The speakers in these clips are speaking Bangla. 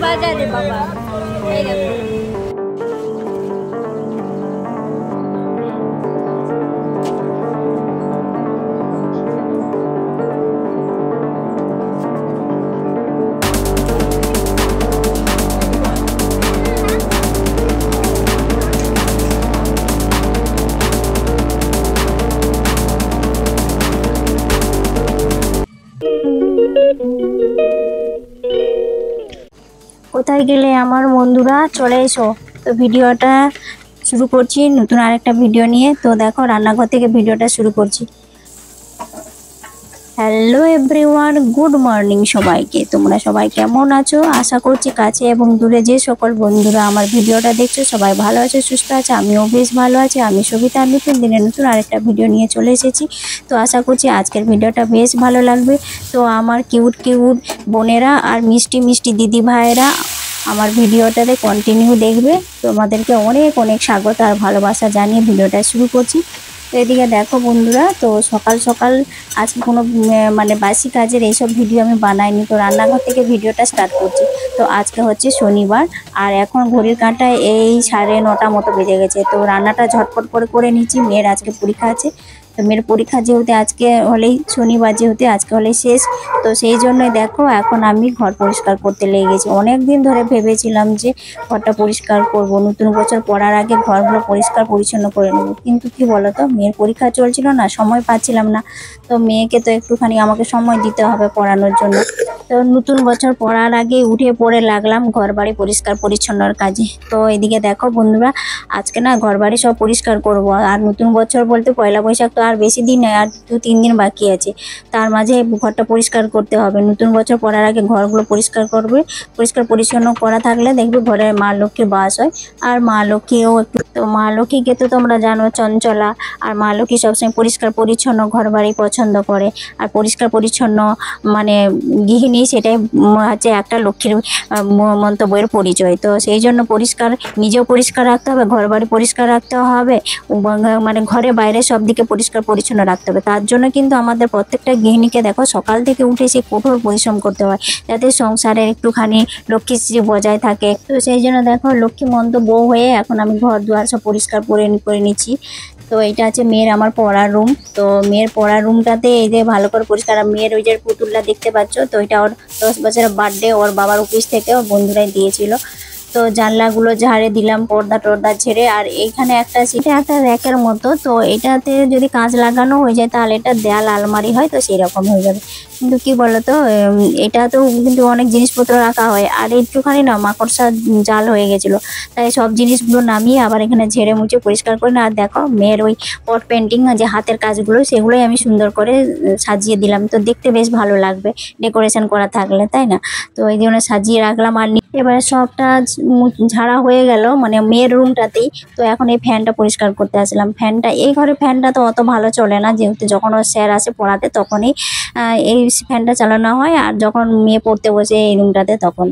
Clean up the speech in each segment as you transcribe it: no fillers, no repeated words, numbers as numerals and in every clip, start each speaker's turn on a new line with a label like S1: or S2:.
S1: বাজারে বাবা এই দেখো কোথায় গেলে আমার বন্ধুরা, চলে এসো। তো ভিডিওটা শুরু করছি নতুন আরেকটা ভিডিও নিয়ে। তো দেখো রান্নাঘর থেকে ভিডিওটা শুরু করছি। হ্যালো এভরিওয়ান, গুড মর্নিং সবাইকে। তোমরা সবাই কেমন আছো? আশা করছি কাছে এবং দূরে যে সকল বন্ধুরা আমার ভিডিওটা দেখছো সবাই ভালো আছে, সুস্থ আছে। আমিও বেশ ভালো আছি। আমি সবিতা, নতুন দিনে নতুন আরেকটা ভিডিও নিয়ে চলে এসেছি। তো আশা করছি আজকের ভিডিওটা বেশ ভালো লাগবে। তো আমার কিউট কিউট বোনেরা আর মিষ্টি মিষ্টি দিদি ভাইয়েরা আমার ভিডিওটাতে কন্টিনিউ দেখবে। তোমাদেরকে অনেক অনেক স্বাগত আর ভালোবাসা জানিয়ে ভিডিওটা শুরু করছি। তো এদিকে দেখো বন্ধুরা, তো সকাল সকাল আজকে কোনো মানে বাসি কাজের এইসব ভিডিও আমি বানাইনি। তো রান্নাঘর থেকে ভিডিওটা স্টার্ট করছি। তো আজকে হচ্ছে শনিবার আর এখন ঘড়ির কাঁটায় এই 9:30 মতো বেজে গেছে। তো রান্নাটা ঝটপট করে নিচ্ছি। মেয়ের আজকে পরীক্ষা আছে। তো মেয়ের পরীক্ষা যেহেতু আজকে হলেই শনিবার, যেহেতু আজকে হলেই শেষ, তো সেই জন্যই দেখো এখন আমি ঘর পরিষ্কার করতে লেগে গেছি। অনেক দিন ধরে ভেবেছিলাম যে ঘরটা পরিষ্কার করব, নতুন বছর পড়ার আগে ঘরগুলো পরিষ্কার পরিচ্ছন্ন করে নেব। কিন্তু কি বলতো, মেয়ের পরীক্ষা চলছিল না, সময় পাচ্ছিলাম না। তো মেয়েকে তো একটুখানি আমাকে সময় দিতে হবে পড়ানোর জন্য। তো নতুন বছর পড়ার আগে উঠে পড়ে লাগলাম ঘর বাড়ি পরিষ্কার পরিচ্ছন্নর কাজে। তো এদিকে দেখো বন্ধুরা, আজকে না ঘর বাড়ি সব পরিষ্কার করব। আর নতুন বছর বলতে পয়লা বৈশাখ তো আর বেশি দিন নেই, আর 2-3 দিন বাকি আছে। তার মাঝে ঘরটা পরিষ্কার করতে হবে। নতুন বছর পড়ার আগে ঘরগুলো পরিষ্কার করবে। পরিষ্কার পরিচ্ছন্ন করা থাকলে দেখবে ঘরে মা লক্ষ্মীর বাস হয়। আর মা লক্ষ্মীও একটু, তো মা লক্ষ্মীকে তো তোমরা জানো চঞ্চলা। আর মা লক্ষ্মী সবসময় পরিষ্কার পরিচ্ছন্ন ঘর বাড়ি পছন্দ করে। আর পরিষ্কার পরিচ্ছন্ন মানে গৃহিণী, সেটাই হচ্ছে একটা লক্ষ্মীর মন্তব্যের পরিচয়। তো সেই জন্য পরিষ্কার, নিজেও পরিষ্কার রাখতে হবে, ঘর বাড়ি পরিষ্কার রাখতে হবে, মানে ঘরে বাইরে সব দিকে পরিষ্কার পরিচ্ছন্ন রাখতে হবে। তার জন্য কিন্তু আমাদের প্রত্যেকটা গৃহিণীকে দেখো সকাল থেকে উঠে সে কঠোর পরিশ্রম করতে হয়, যাতে সংসারে একটুখানি লক্ষ্মীশ্রী বজায় থাকে। তো সেই জন্য দেখো লক্ষ্মীমন্ত বউ হয়ে এখন আমি ঘর দুয়ার সব পরিষ্কার করে নিচ্ছি। তো এটা আছে মেয়ের আমার পড়ার রুম। তো মেয়ের পড়ার রুমটাতে এই যে ভালো করে পরিষ্কার। মেয়ের ওই যে পুতুলটা দেখতে পাচ্ছ, তো এটা ওর 10 বছরের বার্থডে, ওর বাবার অফিস থেকে ওর বন্ধুরাই দিয়েছিল। তো জানলাগুলো ঝাড়ে দিলাম, পর্দা টর্দা ঝেড়ে। আর এইখানে একটা সিটে একটা র্যাকের মতো, তো এটাতে যদি কাঁচ লাগানো হয়ে যায় তাহলে এটা দেয়াল আলমারি হয়, তো সেরকম হয়ে যাবে। কিন্তু কি বলতো, এটা তো কিন্তু অনেক জিনিসপত্র রাখা হয়। আর একটুখানি না মাকড়সা জাল হয়ে গেছিলো, তাই সব জিনিসগুলো নামিয়ে আবার এখানে ঝেড়ে মুছে পরিষ্কার করে না। আর দেখো মেয়ের ওই পট পেন্টিং যে হাতের কাজগুলো, সেগুলোই আমি সুন্দর করে সাজিয়ে দিলাম। তো দেখতে বেশ ভালো লাগবে ডেকোরেশন করা থাকলে, তাই না? তো এই জন্য সাজিয়ে রাখলাম। আর এবারে সবটা ঝাড়া হয়ে গেল মানে মেয়ের রুমটাতেই। তো এখন এই ফ্যানটা পরিষ্কার করতে আসলাম। ফ্যানটা, এই ঘরে ফ্যানটা তো অত ভালো চলে না, যেহেতু যখন ওর স্যার আসে পড়াতে তখনই এই ফ্যানটা চালানো হয়। আর যখন মেয়ে পড়তে বসে এই রুমটাতে তখন,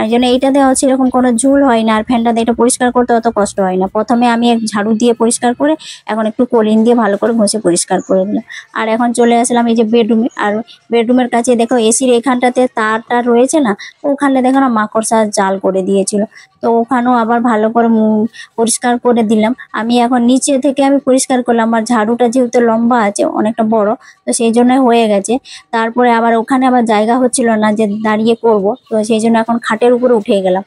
S1: এই জন্য এইটাতে হচ্ছে এরকম কোনো ঝুল হয় না। আর ফ্যানটাতে এটা পরিষ্কার করতে অত কষ্ট হয় না। প্রথমে আমি এক ঝাড়ু দিয়ে পরিষ্কার করে, এখন একটু কলিন দিয়ে ভালো করে ঘষে পরিষ্কার করে দিলাম। আর এখন চলে আসলাম এই যে বেডরুমে। আর বেডরুমের কাছে দেখো এসির এখানটাতে তারটা রয়েছে না, ওখানে দেখো না মাকড়সা জাল করে দিয়েছিল। তো ওখানেও আবার ভালো করে পরিষ্কার করে দিলাম। আমি এখন নিচে থেকে আমি পরিষ্কার করলাম। আর ঝাড়ুটা যেহেতু লম্বা আছে, অনেকটা বড়, তো সেই জন্য হয়ে গেছে। তারপরে আবার ওখানে আবার জায়গা হচ্ছিল না যে দাঁড়িয়ে করব, তো সেই জন্য এখন খাটের উপরে উঠে গেলাম।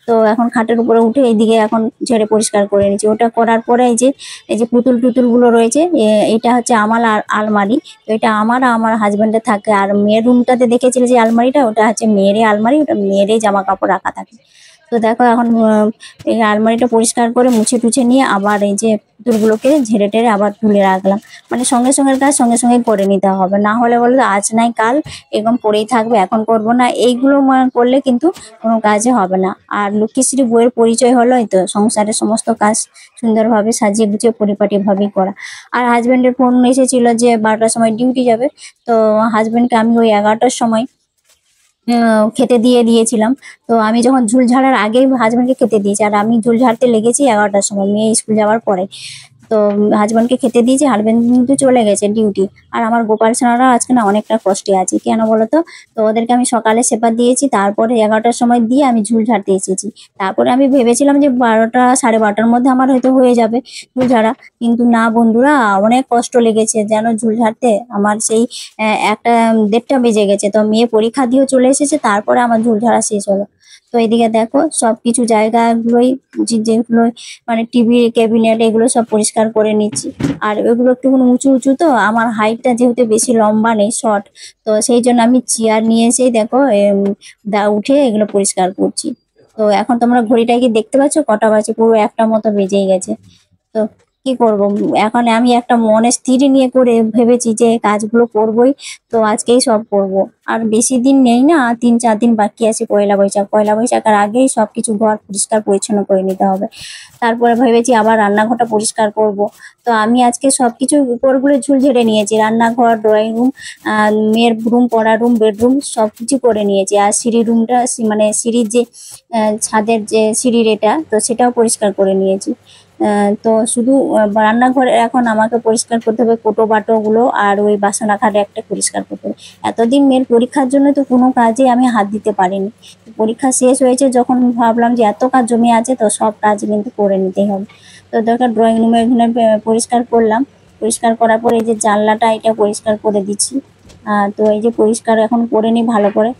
S1: তো এখন খাটের উপরে উঠে এইদিকে এখন ঝেড়ে পরিষ্কার করে নিচ্ছি। ওটা করার পরে এই যে পুতুল টুতুলগুলো রয়েছে, এটা হচ্ছে আমার আলমারি। তো এটা আমার হাজব্যান্ডের থাকে। আর মেয়ের রুমটাতে দেখেছিলে যে আলমারিটা, ওটা হচ্ছে মেয়েরই আলমারি, ওটা মেয়েরই জামা কাপড় রাখা থাকে। তো দেখো এখন এই আলমারিটা পরিষ্কার করে মুছে টুছে নিয়ে আবার এই যে পুতুলগুলোকে ঝেড়ে টেড়ে আবার তুলে রাখলাম। মানে সঙ্গে সঙ্গে কাজ সঙ্গে সঙ্গে করে নিতে হবে, না হলে বলো আজ নাই কাল এরকম পড়েই থাকবে, এখন করব না, এইগুলো করলে কিন্তু কোনো কাজে হবে না। আর লক্ষ্মীশ্রী বইয়ের পরিচয় হলোই তো সংসারের সমস্ত কাজ সুন্দরভাবে সাজিয়ে গুছিয়ে পরিপাটিভাবেই করা। আর হাজব্যান্ডের ফোন এসেছিল যে 12টার সময় ডিউটি যাবে। তো হাজব্যান্ডকে আমি ওই 11টার সময় খেতে দিয়েছিলাম। তো আমি যখন ঝুল ঝাড়ার আগেই হাজব্যান্ডকে খেতে দিয়েছি, আর আমি ঝুল ঝাড়তে লেগেছি 11টার সময়, মেয়ে স্কুল যাওয়ার পরে। তো হাজবেন্ডকে খেতে দিয়েছি, হাজবেন্ড কিন্তু চলে গেছে ডিউটি। আর আমার গোপাল সোনারা আজকে না অনেকটা কষ্টে আছে, কেন বলো তো? তো ওদেরকে আমি সকালে সেবা দিয়েছি, তারপরে 11টার সময় দিয়ে আমি ঝুল ঝাড়তে এসেছি। তারপরে আমি ভেবেছিলাম যে 12টা 12:30টার মধ্যে আমার হয়তো হয়ে যাবে ঝুল ঝাড়া, কিন্তু না বন্ধুরা, অনেক কষ্ট লেগেছে যেন ঝুল ঝাড়তে। আমার সেই 1টা 1:30টা বেজে গেছে। তো মেয়ে পরীক্ষা দিয়েও চলে এসেছে, তারপরে আমার ঝুল ঝাড়া শেষ হলো। তো এদিকে দেখো সবকিছু জায়গাগুলোই যেগুলো মানে টিভি ক্যাবিনেট এগুলো সব পরিষ্কার করে নিচ্ছি। আর এগুলো একটু উঁচু উঁচু, তো আমার হাইটটা যেহেতু বেশি লম্বা নেই, শর্ট, তো সেই জন্য আমি চেয়ার নিয়ে এসেই দেখো উঠে এগুলো পরিষ্কার করছি। তো এখন তোমরা ঘড়িটায় কি দেখতে পাচ্ছ কটা বাজে? পুরো 1টা মতো বেজেই গেছে। তো কি করব, এখন আমি একটা মনে স্থির নিয়ে করে ভেবেছি যে কাজগুলো করবই, তো আজকেই সব করব। আর বেশি দিন নেই না, 3-4 দিন বাকি আছে পয়লা বৈশাখ। পয়লা বৈশাখের আগেই সবকিছু ঘর পরিষ্কার পরিচ্ছন্ন করে নিতে হবে। তারপরে ভেবেছি আবার রান্নাঘরটা পরিষ্কার করব। তো আমি আজকে সবকিছু উপরগুলো ঝুল ঝেড়ে নিয়েছি, রান্নাঘর, ড্রয়িং রুম, মেয়ের রুম, পড়ার রুম, বেডরুম সবকিছু করে নিয়েছি। আর সিঁড়ি রুমটা মানে সিঁড়ির যে ছাদের যে সিঁড়ির এটা, তো সেটাও পরিষ্কার করে নিয়েছি। তো শুধু রান্নাঘরে এখন আমাকে পরিষ্কার করতে হবে, কোটো বাটোগুলো আর ওই বাসন রাখার একটা পরিষ্কার করতে হবে। এতদিন মেয়ের পরীক্ষার জন্য তো কোনো কাজে আমি হাত দিতে পারিনি। পরীক্ষা শেষ হয়েছে যখন ভাবলাম যে এত কাজ জমে আছে, তো সব কাজ কিন্তু করে নিতেই হবে। তো দরকার ড্রয়িং রুমে এখানে পরিষ্কার করলাম। পরিষ্কার করার পরে এই যে জানলাটা এটা পরিষ্কার করে দিচ্ছি। তো এই যে পরিষ্কার এখন করে নিই ভালো করে।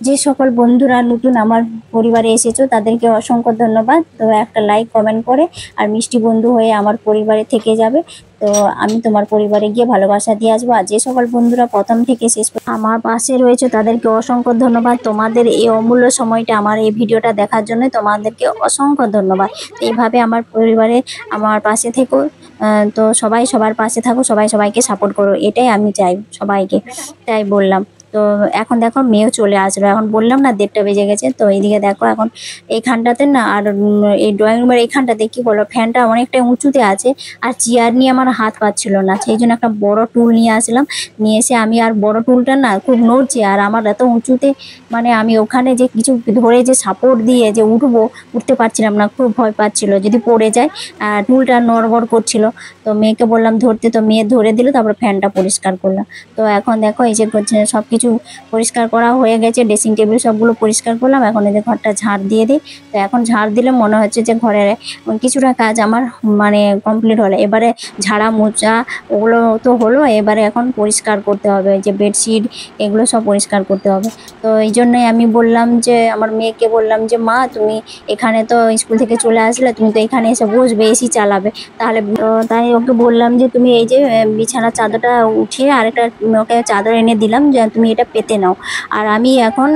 S1: যে সকল বন্ধুরা নতুন আমার পরিবারে এসেছো তাদেরকে অসংখ্য ধন্যবাদ। তো একটা লাইক কমেন্ট করে আর মিষ্টি বন্ধু হয়ে আমার পরিবারে থেকে যাবে। তো আমি তোমার পরিবারে গিয়ে ভালোবাসা দিয়ে আসবো। আর যে সকল বন্ধুরা প্রথম থেকে শেষ পর্যন্ত আমার পাশে রয়েছে তাদেরকে অসংখ্য ধন্যবাদ। তোমাদের এই অমূল্য সময়টা আমার এই ভিডিওটা দেখার জন্য তোমাদেরকে অসংখ্য ধন্যবাদ। তো এইভাবে আমার পরিবারে আমার পাশে থেকো। তো সবাই সবার পাশে থাকো, সবাই সবাইকে সাপোর্ট করো, এটাই আমি চাই সবাইকে, তাই বললাম। তো এখন দেখো মেয়েও চলে আসলো, এখন বললাম না 1:30টা বেজে গেছে। তো এইদিকে দেখো এখন এইখানটাতে না, আর এই ড্রয়িং রুমের এইখানটাতে কি বলো, ফ্যানটা অনেকটা উঁচুতে আছে, আর চেয়ার নিয়ে আমার হাত পাচ্ছিল না, সেই জন্য একটা বড় টুল নিয়ে আসলাম। নিয়ে এসে আমি, আর বড় টুলটা না খুব নড়ছে, আর আমার এত উঁচুতে মানে আমি ওখানে যে কিছু ধরে যে সাপোর্ট দিয়ে যে উঠবো, উঠতে পারছিলাম না, খুব ভয় পাচ্ছিল যদি পড়ে যায়। টুলটা নড়বড় করছিল। তো মেয়েকে বললাম ধরতে, তো মেয়ে ধরে দিল, তারপর ফ্যানটা পরিষ্কার করলাম। তো এখন দেখো এই যে সব কিছু পরিষ্কার করা হয়ে গেছে, ড্রেসিং টেবিল সবগুলো পরিষ্কার করলাম। এখন এই যে ঘরটা ঝাড় দিয়ে দিই। তো এখন ঝাড় দিলে মনে হচ্ছে যে ঘরের কিছুটা কাজ আমার মানে কমপ্লিট হলো। এবারে ঝাড়া মোছা ওগুলো তো হলো, এবারে এখন পরিষ্কার করতে হবে, যে বেডশিট এগুলো সব পরিষ্কার করতে হবে। তো এই জন্যই আমি বললাম যে আমার মেয়েকে বললাম যে মা তুমি এখানে তো স্কুল থেকে চলে আসলে, তুমি তো এখানে এসে বসবে, এসি চালাবে, তাহলে তাই ওকে বললাম যে তুমি এই যে বিছানার চাদরটা উঠিয়ে আরেকটা ওকে চাদর এনে দিলাম, যে তুমি এটা পেতে নাও। আর আমি এখন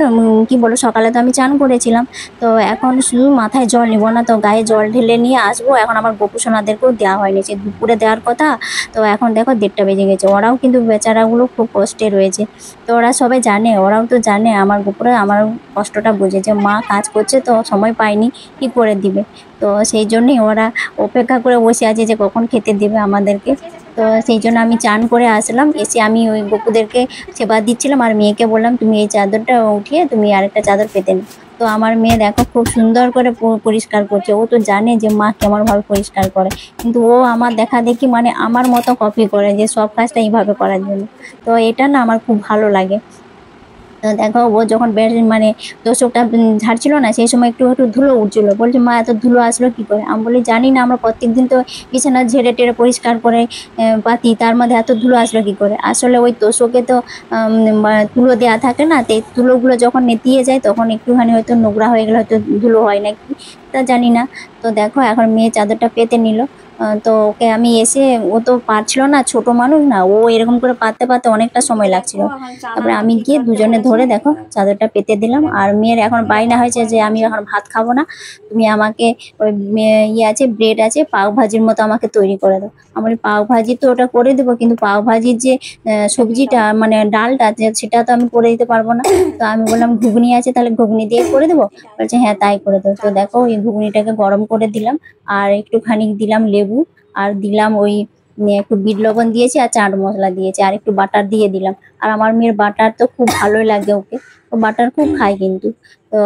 S1: কি বলো, সকালে তো আমি চান করেছিলাম, তো এখন শুধু মাথায় জল নিব না, তো গায়ে জল ঢেলে নিয়ে আসবো। এখন আমার গোপুসোনাদেরকেও দেওয়া হয়নি, সে দুপুরে দেওয়ার কথা। তো এখন দেখো 1:30টা বেজে গেছে, ওরাও কিন্তু বেচারাগুলো খুব কষ্টে রয়েছে। তো ওরা সবাই জানে, ওরাও তো জানে, আমার গোপুরা আমার কষ্টটা বোঝে, যে মা কাজ করছে তো সময় পায়নি, কি করে দিবে। তো সেই জন্যই ওরা অপেক্ষা করে বসে আছে যে কখন খেতে দেবে আমাদেরকে। তো সেই জন্য আমি চান করে আসলাম, এসে আমি ওই গপুদেরকে সেবা দিচ্ছিলাম, আর মেয়েকে বললাম তুমি এই চাদরটা উঠিয়ে তুমি আরেকটা চাদর পেতে নাও। তো আমার মেয়ে দেখো খুব সুন্দর করে পরিষ্কার করছে, ও তো জানে যে মা কেমনভাবে পরিষ্কার করে, কিন্তু ও আমার দেখা দেখি মানে আমার মতো কপি করে, যে সব কাজটা এইভাবে করার জন্য। তো এটা না আমার খুব ভালো লাগে। তো দেখো ও যখন মানে তোষকটা ঝাড়ছিল না, সেই সময় একটু একটু ধুলো উঠছিল, বলছে মা এত ধুলো আসলো কি করে? আমি বলি জানি না, আমরা প্রত্যেকদিন তো বিছানা ঝেড়ে টেড়ে পরিষ্কার করে পাতি, তার মধ্যে এত ধুলো আসলো কি করে? আসলে ওই তোষকে তো তুলো দেওয়া থাকে না, তো এই তুলোগুলো যখন নেতিয়ে যায় তখন একটুখানি হয়তো নোংরা হয়ে গেলে হয়তো ধুলো হয় নাকি, তা জানি না। তো দেখো এখন মেয়ে চাদরটা পেতে নিল। তো ওকে আমি এসে, ও তো পারছিল না, ছোট মানুষ না, ও এরকম করে পাততে পাততে অনেকটা সময় লাগছিল। তারপরে আমি গিয়ে দুজনে ধরে দেখো চাদরটা পেতে দিলাম। আর মেয়ের এখন বায়না হয়েছে যে আমি এখন ভাত খাবো না, তুমি আমাকে ওই ইয়ে আছে, ব্রেড আছে, পাও ভাজির মতো আমাকে তৈরি করে দাও। আমার পাও ভাজি তো ওটা করে দেবো, কিন্তু পাও ভাজির যে সবজিটা মানে ডালটা সেটা তো আমি করে দিতে পারবো না। তো আমি বললাম ঘুগনি আছে, তাহলে ঘুগনি দিয়ে করে দেবো? বলছে হ্যাঁ তাই করে দেবো। তো দেখো ওই ঘুগনিটাকে গরম করে দিলাম, আর একটুখানি দিলাম লেবু, আর দিলাম ওই একটু বিট লবণ দিয়েছি, আর চাট মশলা দিয়েছি, আর একটু বাটার দিয়ে দিলাম। আর আমার মেয়ের বাটার তো খুব ভালোই লাগে, ওকে ও বাটার খুব খায় কিন্তু। তো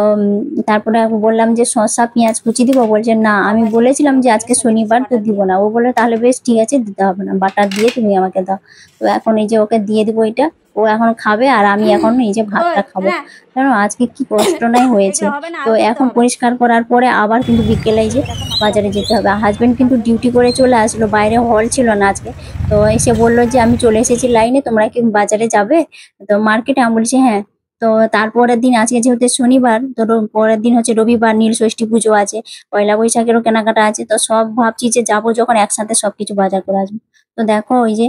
S1: তারপরে আমি বললাম যে শসা পেঁয়াজ কুচি দিব, বলছে না আমি বলেছিলাম যে আজকে শনিবার তো দিব না। ও বলে তাহলে বেশ ঠিক আছে, দিতে হবে না, বাটার দিয়ে তুমি আমাকে দাও। তো এখন এই যে ওকে দিয়ে দিব এটা, ও এখন খাবে আর আমি এখন এই যে ভাতটা খাবো। কারণ আজকে কি কষ্ট নাই হয়েছে। তো এখন পরিষ্কার করার পরে আবার কিন্তু বিকেলে এই যে বাজারে যেতে হবে। হাজবেন্ড কিন্তু ডিউটি করে চলে আসলো, বাইরে হল ছিল না আজকে। তো এসে বললো যে আমি চলে এসেছি লাইনে, তোমরা কি বাজারে যাবে? তো মার্কেটে, আমি বলছি হ্যাঁ। তো তারপরের দিন আজকে যেহেতু শনিবার, তো পরের দিন হচ্ছে রবিবার, নীল ষষ্ঠী পুজো আছে, পয়লা বৈশাখেরও কেনাকাটা আছে। তো সব ভাবছি যে যাবো যখন একসাথে সবকিছু বাজার করে আসবো। তো দেখো ওই যে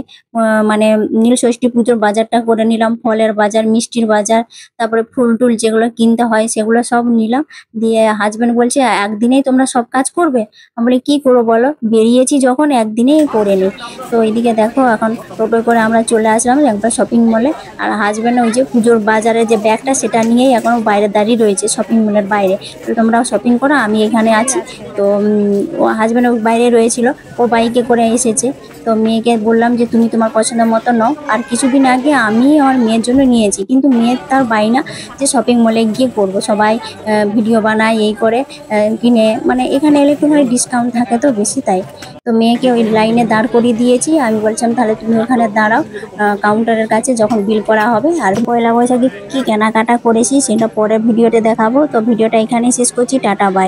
S1: মানে নীল ষষ্ঠী পুজোর বাজারটা করে নিলাম, ফলের বাজার, মিষ্টির বাজার, তারপরে ফুল টুল যেগুলো কিনতে হয় সেগুলো সব নিলাম। দিয়ে হাজবেন্ড বলছে একদিনেই তোমরা সব কাজ করবে? আমি বলি কি করবো বলো, বেরিয়েছি যখন একদিনেই করে নিই। তো এইদিকে দেখো এখন টোটো করে আমরা চলে আসলাম একবার শপিং মলে। আর হাজবেন্ড ওই যে পুজোর বাজারে যে ব্যাগটা সেটা নিয়েই এখনো বাইরে দাঁড়িয়ে রয়েছে শপিং মলের বাইরে। তো তোমরাও শপিং করো, আমি এখানে আছি। তো ও হাজবেন্ড বাইরে রয়েছিল, ও বাইকে করে এসেছে। তো মেয়েকে বললাম যে তুমি তোমার পছন্দের মতো নাও। আর কিছুদিন আগে আমি আমার মেয়ের জন্য নিয়েছি, কিন্তু মেয়ের তার বাইনা যে শপিং মলে গিয়ে করবো, সবাই ভিডিও বানায় এই করে কিনে, মানে এখানে এলে একটুখানি ডিসকাউন্ট থাকে তো বেশি, তাই। তো মেয়েকে ওই লাইনে দাঁড় করিয়ে দিয়েছি, আমি বলছিলাম তাহলে তুমি ওখানে দাঁড়াও কাউন্টারের কাছে, যখন বিল করা হবে। আর পয়লা বৈশাখে কি কেনাকাটা করেছি সেটা পরে ভিডিওতে দেখাবো। তো ভিডিওটা এখানেই শেষ করছি, টাটা বাই।